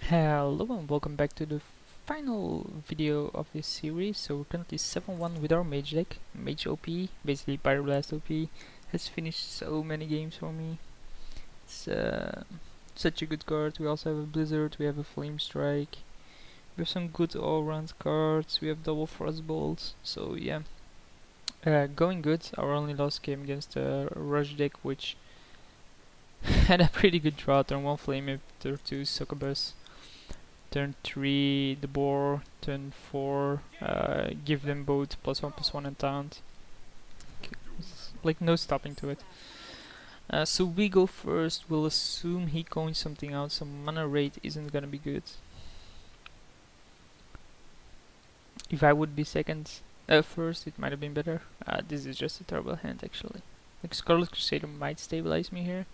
Hello and welcome back to the final video of this series. So we're currently 7-1 with our mage deck. Mage OP, basically Pyroblast OP, has finished so many games for me. It's such a good card. We also have a Blizzard, we have a Flame Strike, we have some good all-round cards, we have double Frostbolts, so yeah. Going good. Our only loss came against a Rush deck which had a pretty good draw. Turn 1 Flame, turn 2 Succubus. Turn 3 the boar, turn 4 give them both +1/+1 and taunt. Like no stopping to it. So we go first, we'll assume he coins something out, so mana rate isn't gonna be good. If I would be first it might have been better. This is just a terrible hand actually. Like Scarlet Crusader might stabilize me here,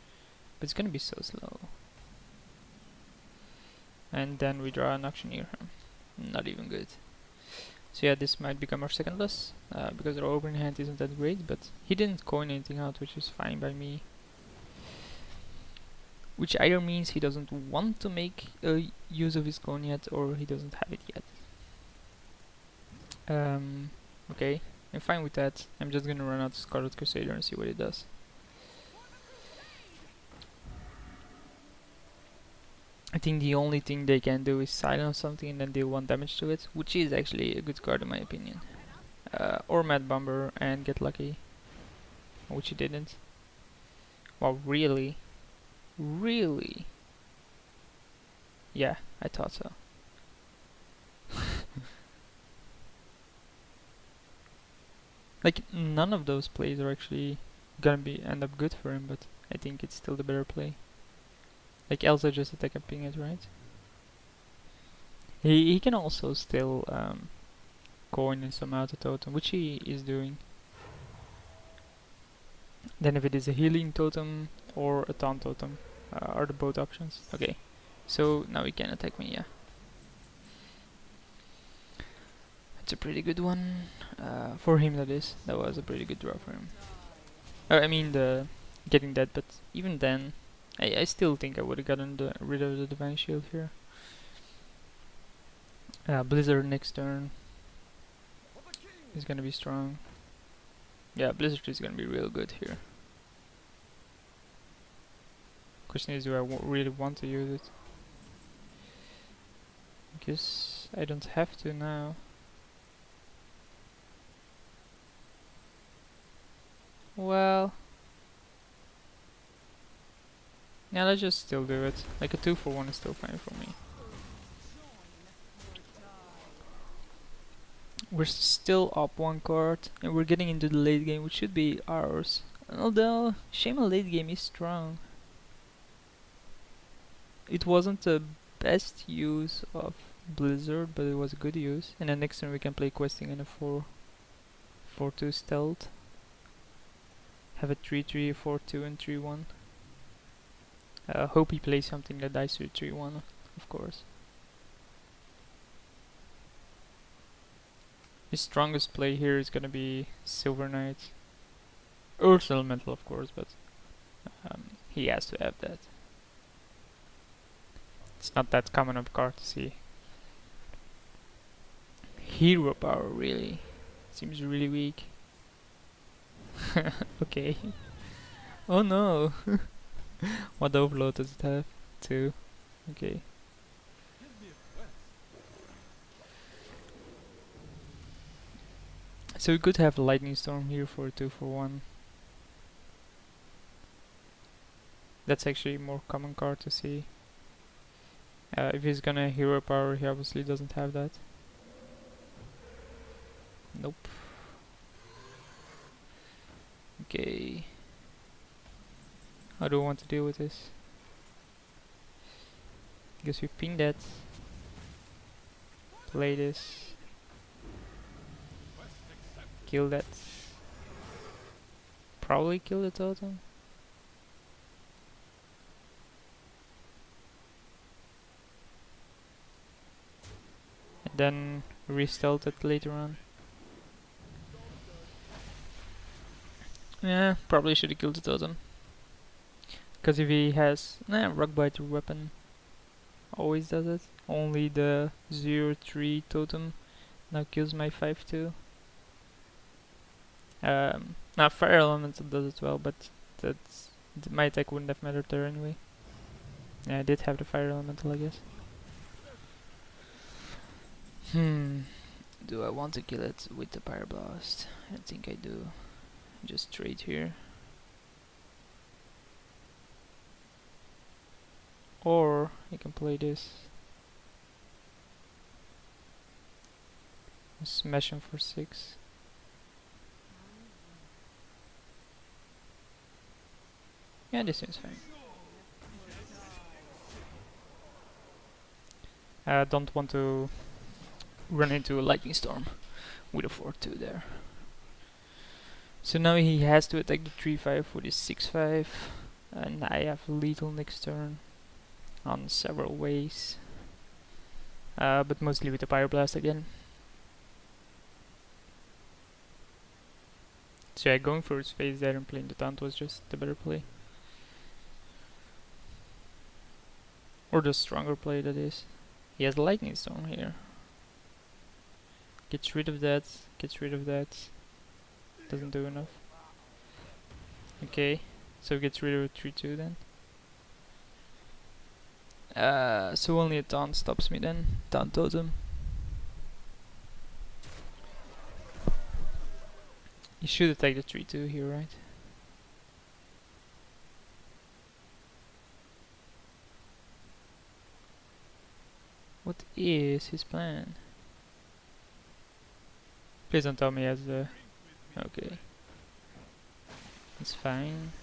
but it's gonna be so slow. And then we draw an Auctioneer. Not even good. So yeah, this might become our second loss, because our opening hand isn't that great, but he didn't coin anything out, which is fine by me. Which either means he doesn't want to make use of his coin yet, or he doesn't have it yet. Okay, I'm fine with that. I'm just gonna run out Scarlet Crusader and see what it does. I think the only thing they can do is silence something and then deal 1 damage to it, which is actually a good card in my opinion. Or Mad Bomber and get lucky, which he didn't. Wow, really? Really? Yeah, I thought so. Like, none of those plays are actually gonna end up good for him, but I think it's still the better play. Like Elsa just attack and ping it, right? He can also still coin in some auto totem, which he is doing. Then if it is a healing totem or a taunt totem, are the both options. Okay, so now he can attack me, yeah. It's a pretty good one. For him that is. That was a pretty good draw for him. I mean getting that, but even then, I still think I would have gotten rid of the Divine Shield here. Blizzard next turn is gonna be strong. Yeah, Blizzard is gonna be real good here. Question is, do I really want to use it? Guess I don't have to now. Well, yeah, let's just still do it. Like a 2-for-1 is still fine for me. We're still up 1 card, and we're getting into the late game, which should be ours. Although, Shaman late game is strong. It wasn't the best use of Blizzard, but it was a good use. And then next turn we can play Questing in a 4-4-2 stealth. Have a 3-3, 4-2, and 3-1. Hope he plays something that dies to 3-1, of course. His strongest play here is gonna be Silver Knight. Earth Elemental, of course, but he has to have that. It's not that common of a card to see. Hero power, really? Seems really weak. Okay. Oh no! What overload does it have? 2. Okay. So we could have a Lightning Storm here for a 2-for-1. That's actually a more common card to see. If he's gonna hero power, he obviously doesn't have that. Nope. Okay. How do I want to deal with this? Guess we ping that. Play this. Kill that. Probably kill the totem. And then re-stealth it later on. Yeah, probably should have killed the totem. Because if he has Rock Biter weapon, always does it. Only the 0-3 totem now kills my 5-2. Now Fire Elemental does it well, but my attack wouldn't have mattered there anyway. Yeah, I did have the Fire Elemental, I guess. Do I want to kill it with the Pyroblast? I think I do. Just trade here. Or I can play this. Smash him for 6. Yeah, this seems fine. I don't want to run into a lightning storm with a 4-2 there. So now he has to attack the 3-5 with his 6-5, and I have lethal next turn on several ways, but mostly with the Pyroblast again. So yeah, going for his phase there and playing the taunt was just the better play. Or the stronger play, that is. He has Lightning Storm here. Gets rid of that, gets rid of that. Doesn't do enough. Okay, so gets rid of 3-2 then. So only a taunt stops me then. Taunt totem. You should attack the 3-2 here, right? What is his plan? Please don't tell me he has the... Okay. It's fine.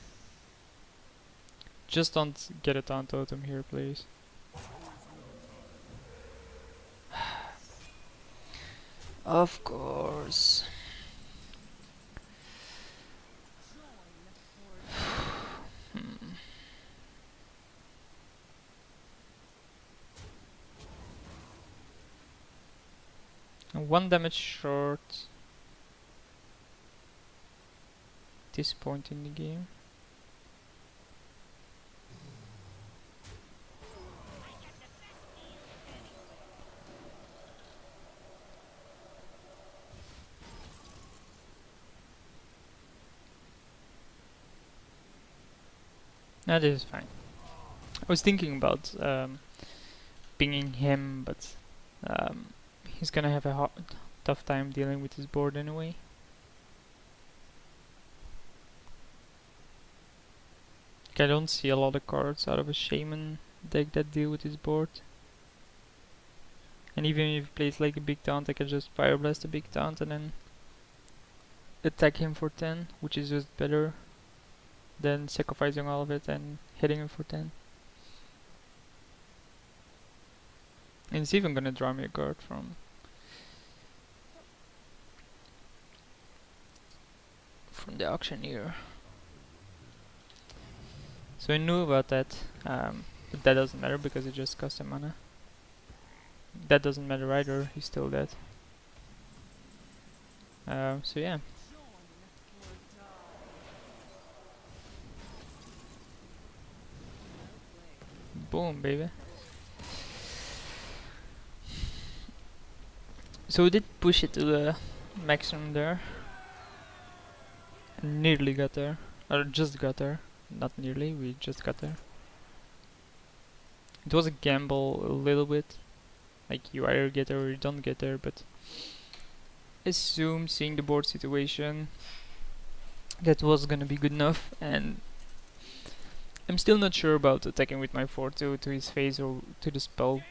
Just don't get a taunt totem here, please. Of course. One damage short. This point in the game. Nah, this is fine. I was thinking about pinging him, but he's gonna have a tough time dealing with his board anyway. I don't see a lot of cards out of a Shaman deck that deal with his board. And even if he plays like a big taunt, I can just Pyroblast a big taunt and then attack him for 10, which is just better than sacrificing all of it and hitting him for 10. And it's even gonna draw me a card from the auctioneer. So I knew about that, but that doesn't matter because it just costs him mana. That doesn't matter either, he's still dead. So yeah. Boom, baby. So we did push it to the maximum there. Nearly got there, or just got there. Not nearly, we just got there. It was a gamble a little bit. Like you either get there or you don't get there, but assume seeing the board situation that was gonna be good enough, and I'm still not sure about attacking with my 4-2 to his face or to the spell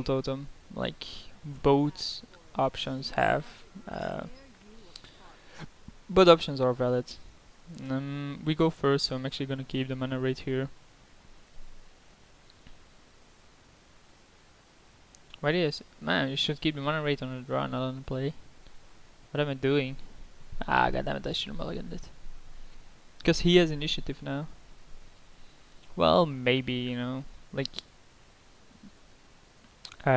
totem. Like both options have both options are valid. We go first, so I'm actually gonna keep the mana right here. What is? Man, you should keep the mana rate on the draw, not on the play. What am I doing? Ah, goddammit, I should have mulliganed it. Because he has initiative now. Well, maybe, you know, like...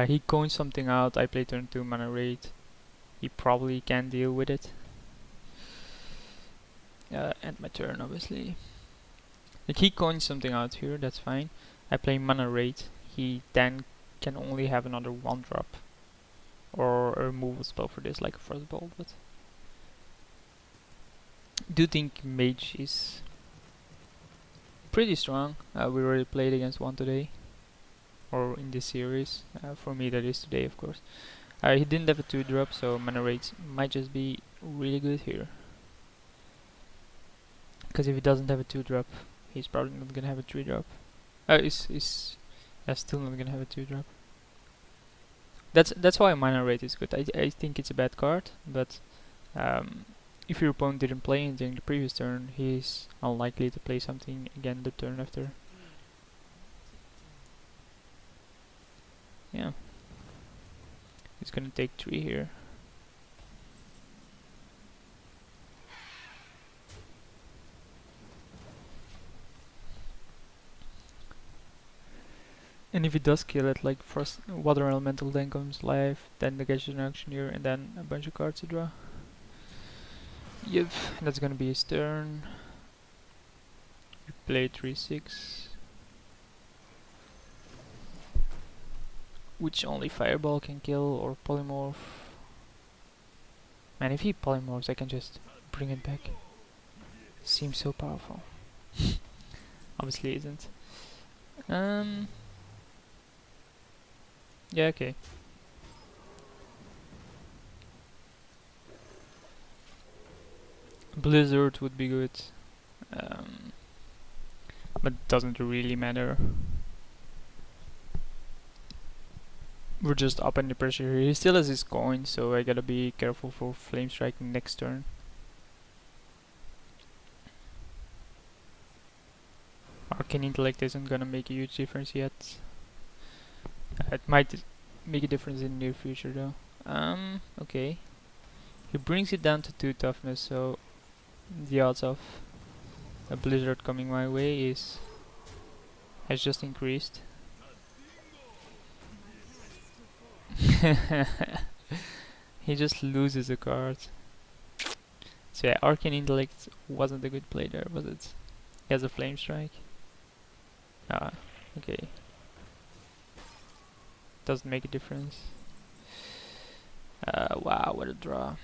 he coins something out, I play turn 2 mana rate. He probably can deal with it. End my turn, obviously. Like he coins something out here, that's fine. I play mana rate, he then can only have another 1-drop or a removal spell for this, like a Frostbolt. But I do think Mage is pretty strong. We already played against one today, or in this series. For me, that is today, of course. He didn't have a 2-drop, so mana rates might just be really good here. Because if he doesn't have a 2-drop, he's probably not gonna have a 3-drop. Is still not gonna have a 2-drop. That's why mana rate is good. I think it's a bad card, but if your opponent didn't play anything the previous turn, he's unlikely to play something again the turn after. Yeah. He's gonna take 3 here. And if he does kill it, like first Water Elemental, then comes Life, then the Gadget Auctioneer, and then a bunch of cards to draw. Yep, that's gonna be his turn. We play 3/6. Which only Fireball can kill, or Polymorph. Man, if he Polymorphs, I can just bring it back. Seems so powerful. Obviously isn't. Yeah, okay. Blizzard would be good. But doesn't really matter. We're just up under pressure here. He still has his coin, so I gotta be careful for Flame Strike next turn. Arcane Intellect isn't gonna make a huge difference yet. It might make a difference in the near future though. Okay. He brings it down to 2 toughness, so the odds of a Blizzard coming my way has just increased. He just loses a card. So yeah, Arcane Intellect wasn't a good play there, was it? He has a Flame Strike. Ah, okay. Doesn't make a difference. Wow, what a draw.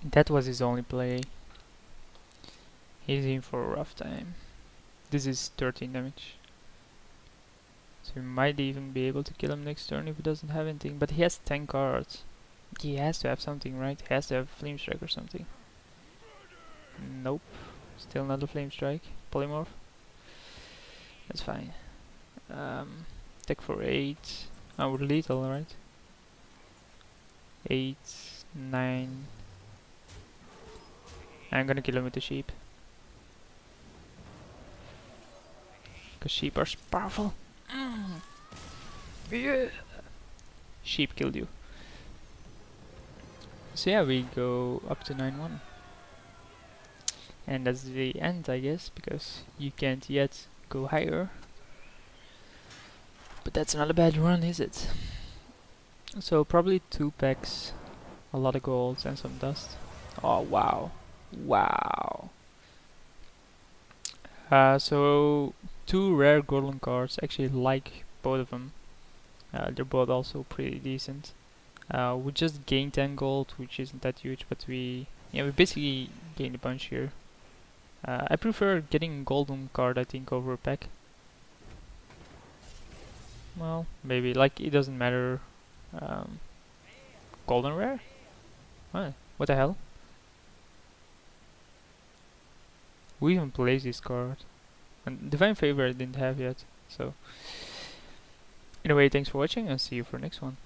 That was his only play. He's in for a rough time. This is 13 damage. So we might even be able to kill him next turn if he doesn't have anything. But he has 10 cards. He has to have something, right? He has to have Flame Strike or something. Nope. Still not a Flame Strike. Polymorph. That's fine. Attack for 8. Oh, we're lethal, right? 8, 9. I'm gonna kill him with the sheep. Because sheep are powerful. Yeah. Sheep killed you. So yeah, we go up to 9-1. And that's the end, I guess, because you can't yet go higher. But that's not a bad run, is it? So probably 2 packs, a lot of golds and some dust. Oh wow. Wow. So 2 rare golden cards, actually like both of them. They're both also pretty decent. We just gained 10 gold, which isn't that huge, but we basically gained a bunch here. I prefer getting a golden card, I think, over a pack. Well, maybe, like, it doesn't matter. Golden rare? What the hell? Who even plays this card? And Divine Favor I didn't have yet, so... Anyway, thanks for watching and see you for next one.